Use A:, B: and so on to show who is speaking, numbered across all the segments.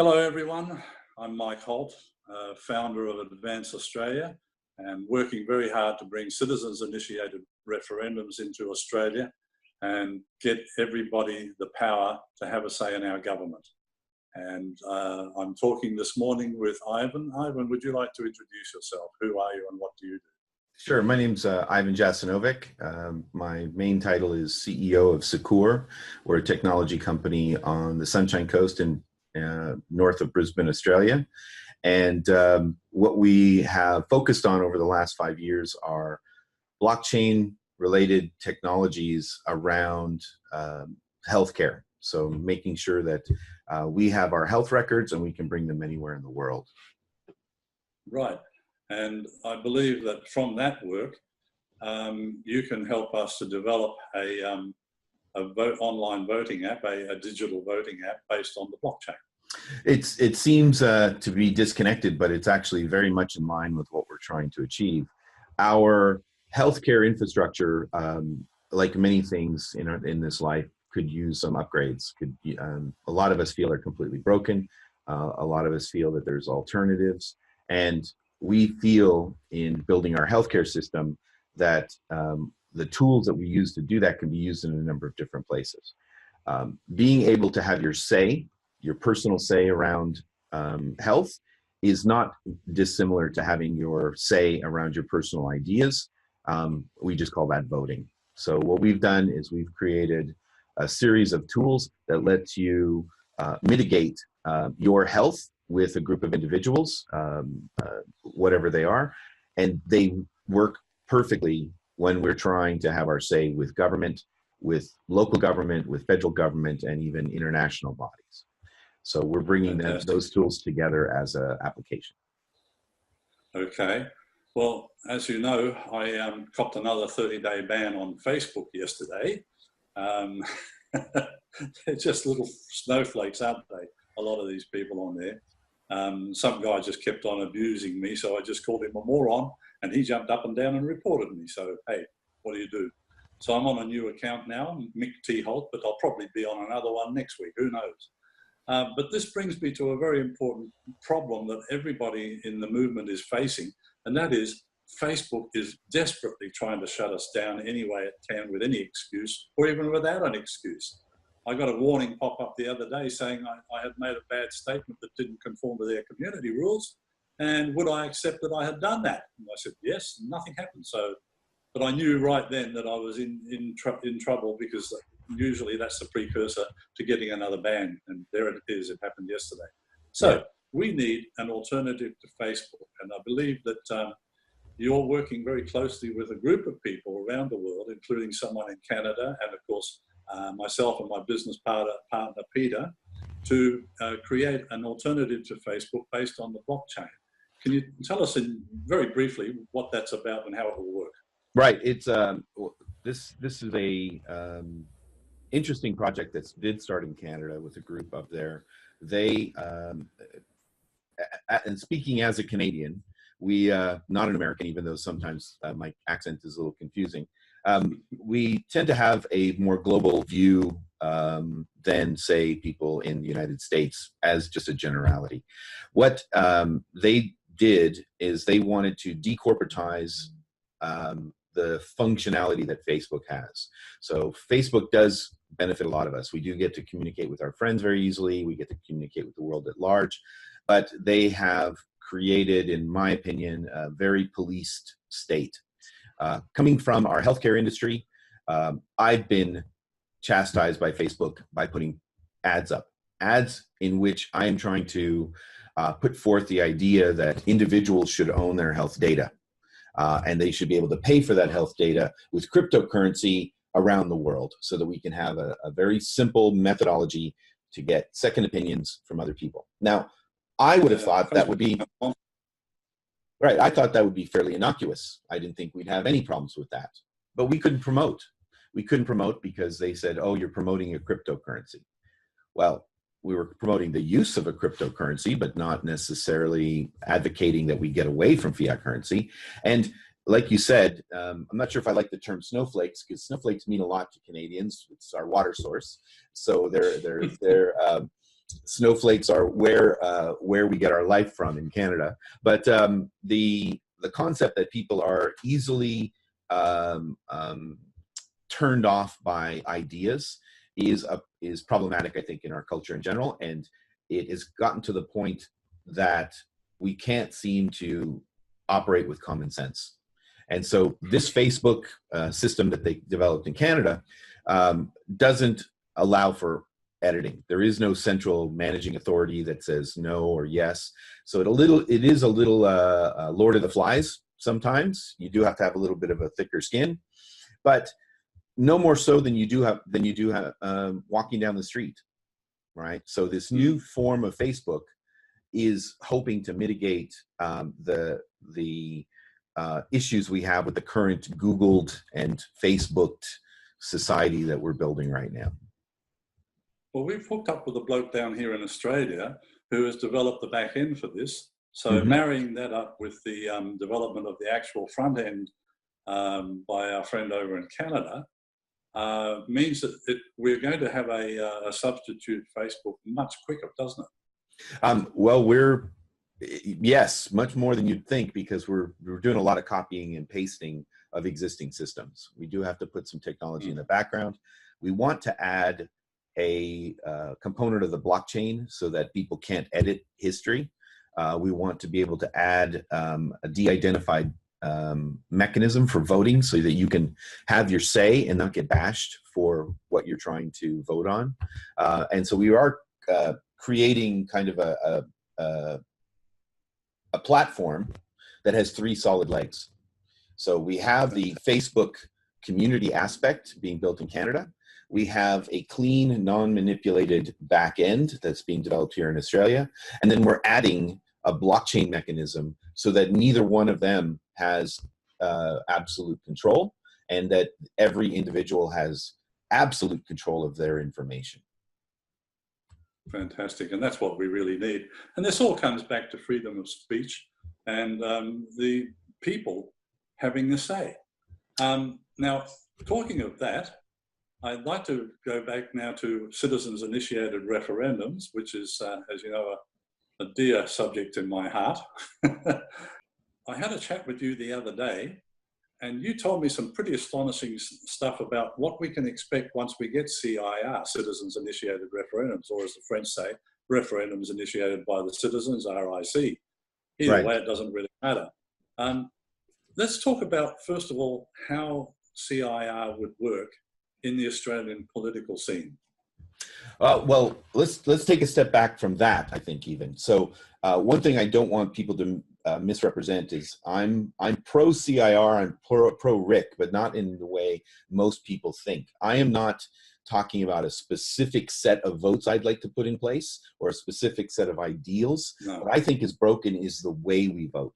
A: Hello everyone, I'm Mike Holt, founder of Advance Australia, and working very hard to bring citizens-initiated referendums into Australia and get everybody the power to have a say in our government. And I'm talking this morning with Ivan. Ivan, would you like to introduce yourself? Who are you and what do you do?
B: Sure. My name's Ivan Janesovic. My main title is CEO of CIR. We're a technology company on the Sunshine Coast in north of Brisbane, Australia. And what we have focused on over the last 5 years are blockchain-related technologies around healthcare. So making sure that we have our health records and we can bring them anywhere in the world.
A: Right. And I believe that from that work, you can help us to develop a online voting app, a digital voting app based on the blockchain.
B: It seems to be disconnected, but it's actually very much in line with what we're trying to achieve. Our healthcare infrastructure, like many things in this life, could use some upgrades. A lot of us feel are completely broken. A lot of us feel that there's alternatives. And we feel in building our healthcare system that the tools that we use to do that can be used in a number of different places. Being able to have your personal say around health is not dissimilar to having your say around your personal ideas. We just call that voting. So what we've done is we've created a series of tools that lets you mitigate your health with a group of individuals, whatever they are, and they work perfectly when we're trying to have our say with government, with local government, with federal government, and even international bodies. So we're bringing those tools together as an application. Okay.
A: Well, as you know, I copped another 30-day ban on Facebook yesterday. They're just little snowflakes, aren't they? A lot of these people on there. Some guy just kept on abusing me, so I just called him a moron, and he jumped up and down and reported me. So, hey, what do you do? So I'm on a new account now, Mick T. Holt, but I'll probably be on another one next week. Who knows? But this brings me to a very important problem that everybody in the movement is facing, and that is Facebook is desperately trying to shut us down any way it can with any excuse, or even without an excuse. I got a warning pop up the other day saying I had made a bad statement that didn't conform to their community rules, and would I accept that I had done that? And I said, yes, nothing happened. So, but I knew right then that I was in trouble, because usually that's the precursor to getting another ban, and there it is, it happened yesterday. So we need an alternative to Facebook, and I believe that you're working very closely with a group of people around the world, including someone in Canada, and of course, myself and my business partner Peter, to create an alternative to Facebook based on the blockchain. Can you tell us very briefly what that's about and how it will work?
B: Right. It's this is a interesting project that did start in Canada with a group up there. They and speaking as a Canadian, we not an American, even though sometimes my accent is a little confusing. We tend to have a more global view than, say, people in the United States, as just a generality. What they did is they wanted to decorporatize the functionality that Facebook has. So Facebook does benefit a lot of us. We do get to communicate with our friends very easily. We get to communicate with the world at large. But they have created, in my opinion, a very policed state. Coming from our healthcare industry, I've been chastised by Facebook by putting ads up. Ads in which I am trying to put forth the idea that individuals should own their health data. And they should be able to pay for that health data with cryptocurrency around the world, so that we can have a very simple methodology to get second opinions from other people. Now, I would have thought that would be... Right, I thought that would be fairly innocuous. I didn't think we'd have any problems with that. But we couldn't promote. We couldn't promote because they said, oh, you're promoting a cryptocurrency. Well, we were promoting the use of a cryptocurrency, but not necessarily advocating that we get away from fiat currency. And like you said, I'm not sure if I like the term snowflakes, because snowflakes mean a lot to Canadians. It's our water source. So they're snowflakes are where we get our life from in Canada. But the concept that people are easily turned off by ideas is problematic, I think, in our culture in general, and it has gotten to the point that we can't seem to operate with common sense. And so this Facebook system that they developed in Canada doesn't allow for editing. There is no central managing authority that says no or yes. So it is a little Lord of the Flies sometimes. You do have to have a little bit of a thicker skin, but no more so than you do have walking down the street, right? So this new form of Facebook is hoping to mitigate the issues we have with the current Googled and Facebooked society that we're building right now.
A: Well, we've hooked up with a bloke down here in Australia who has developed the back end for this. So marrying that up with the development of the actual front end by our friend over in Canada means that we're going to have a substitute Facebook much quicker, doesn't it?
B: Well, yes, much more than you'd think, because we're doing a lot of copying and pasting of existing systems. We do have to put some technology in the background. We want to add a component of the blockchain so that people can't edit history. We want to be able to add a de-identified mechanism for voting so that you can have your say and not get bashed for what you're trying to vote on. And so we are creating kind of a platform that has three solid legs. So we have the Facebook community aspect being built in Canada. We have a clean, non-manipulated back end that's being developed here in Australia. And then we're adding a blockchain mechanism so that neither one of them has absolute control, and that every individual has absolute control of their information.
A: Fantastic, and that's what we really need. And this all comes back to freedom of speech and the people having a say. Now, talking of that, I'd like to go back now to citizens-initiated referendums, which is, as you know, a dear subject in my heart. I had a chat with you the other day, and you told me some pretty astonishing stuff about what we can expect once we get CIR, citizens-initiated referendums, or as the French say, referendums initiated by the citizens, RIC. Either way, it doesn't really matter. Let's talk about, first of all, how CIR would work in the Australian political scene.
B: Well, let's take a step back from that, I think, even. So one thing I don't want people to misrepresent is I'm pro CIR, I'm pro RIC, but not in the way most people think. I am not talking about a specific set of votes I'd like to put in place or a specific set of ideals. No. What I think is broken is the way we vote.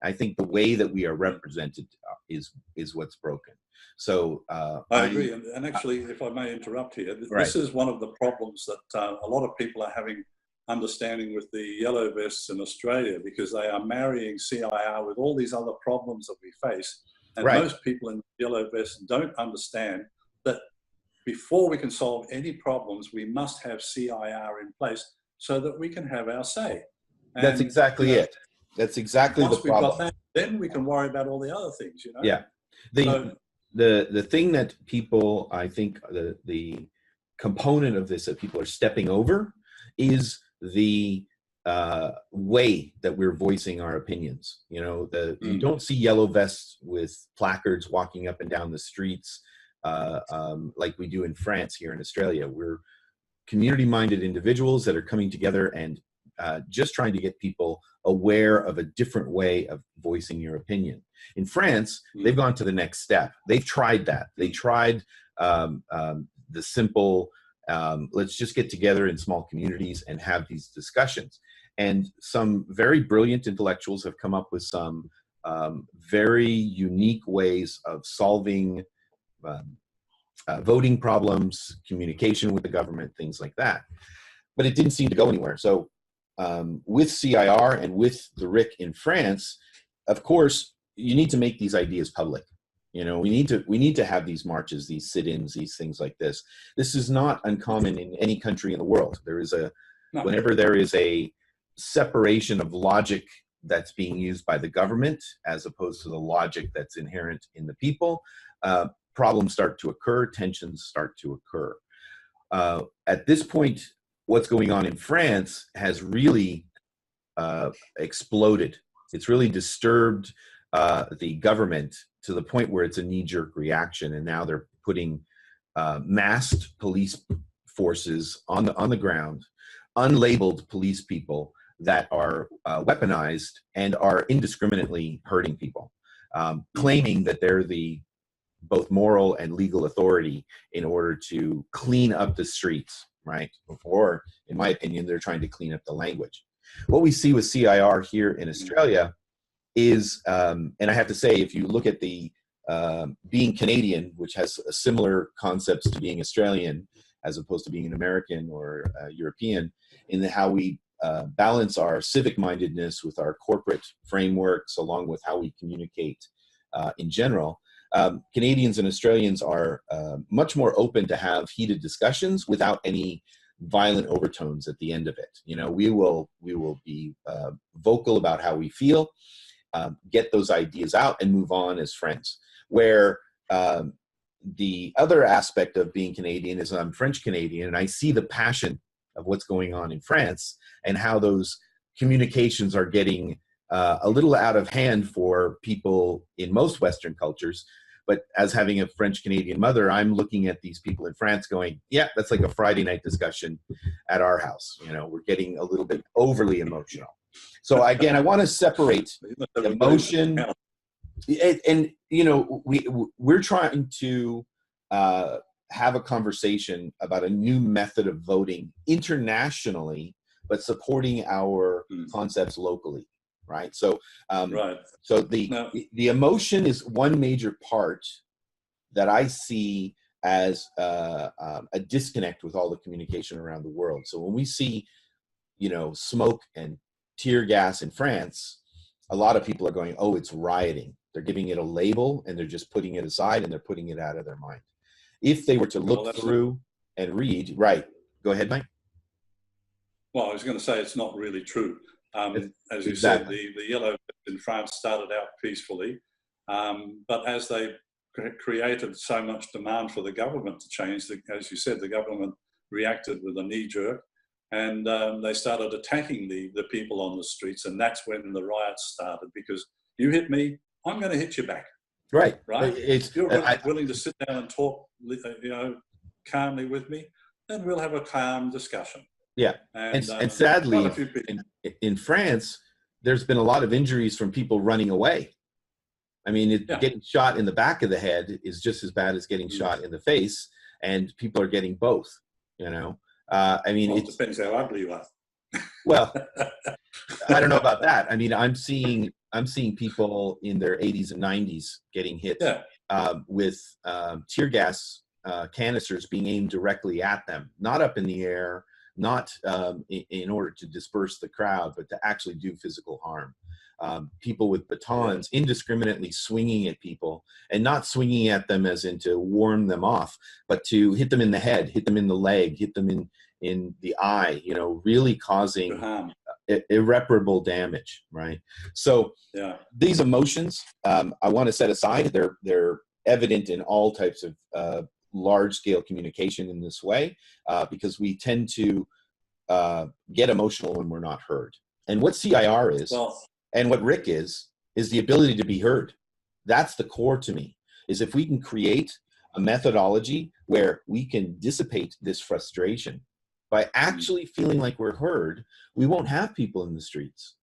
B: I think the way that we are represented is what's broken. So
A: I agree. And actually, if I may interrupt here, this is one of the problems that a lot of people are having understanding with the yellow vests in Australia, because they are marrying CIR with all these other problems that we face. And most people in yellow vests don't understand that before we can solve any problems, we must have CIR in place so that we can have our say. And,
B: that's exactly it. That's exactly the problem.
A: Got that, then we can worry about all the other things, you know?
B: Yeah. The thing that people, I think the component of this that people are stepping over is the way that we're voicing our opinions. You know, you don't see yellow vests with placards walking up and down the streets like we do in France here in Australia. We're community-minded individuals that are coming together and just trying to get people aware of a different way of voicing your opinion. In France, they've gone to the next step. They've tried that. They tried the simple, let's just get together in small communities and have these discussions. And some very brilliant intellectuals have come up with some very unique ways of solving voting problems, communication with the government, things like that. But it didn't seem to go anywhere. So with CIR and with the RIC in France, of course, you need to make these ideas public. You know, we need to have these marches, these sit-ins, these things like this. This is not uncommon in any country in the world. There is a
A: No.
B: Whenever there is a separation of logic that's being used by the government as opposed to the logic that's inherent in the people, problems start to occur, tensions start to occur. At this point, what's going on in France has really exploded. It's really disturbed the government to the point where it's a knee-jerk reaction, and now they're putting masked police forces on the ground, unlabeled police people that are weaponized and are indiscriminately hurting people, claiming that they're the both moral and legal authority in order to clean up the streets, right? Or, in my opinion, they're trying to clean up the language. What we see with CIR here in Australia is, and I have to say, if you look at the being Canadian, which has similar concepts to being Australian, as opposed to being an American or European, in how we balance our civic mindedness with our corporate frameworks, along with how we communicate in general. Canadians and Australians are much more open to have heated discussions without any violent overtones at the end of it. You know, we will be vocal about how we feel, get those ideas out, and move on as friends. Where the other aspect of being Canadian is I'm French Canadian, and I see the passion of what's going on in France and how those communications are getting a little out of hand for people in most Western cultures. But as having a French Canadian mother, I'm looking at these people in France going, yeah, that's like a Friday night discussion at our house. You know, we're getting a little bit overly emotional. So again, I want to separate emotion and you know, we're trying to have a conversation about a new method of voting internationally, but supporting our concepts locally. Right. So,
A: Right.
B: So the emotion is one major part that I see as a disconnect with all the communication around the world. So when we see, you know, smoke and tear gas in France, a lot of people are going, oh, it's rioting. They're giving it a label and they're just putting it aside and they're putting it out of their mind. If they were to look through and read, right. Go ahead, Mike.
A: Well, I was going to say it's not really true. As you
B: Exactly.
A: said, the yellow in France started out peacefully, but as they created so much demand for the government to change, as you said, the government reacted with a knee jerk, and they started attacking the people on the streets, and that's when the riots started. Because you hit me, I'm going to hit you back.
B: Right.
A: Right. If you're willing to sit down and talk, you know, calmly with me, then we'll have a calm discussion.
B: Yeah, and sadly, in France, there's been a lot of injuries from people running away. I mean, getting shot in the back of the head is just as bad as getting shot in the face, and people are getting both. You know, I mean,
A: it depends how ugly you are.
B: Well, I don't know about that. I mean, I'm seeing people in their 80s and 90s getting hit with tear gas canisters being aimed directly at them, not up in the air, not in order to disperse the crowd, but to actually do physical harm. People with batons indiscriminately swinging at people, and not swinging at them as in to warn them off, but to hit them in the head, hit them in the leg, hit them in the eye, you know, really causing irreparable damage, right? So these emotions, I want to set aside. They're evident in all types of large-scale communication in this way, because we tend to get emotional when we're not heard. And what CIR is, and what RIC is the ability to be heard. That's the core to me, is if we can create a methodology where we can dissipate this frustration by actually feeling like we're heard, we won't have people in the streets.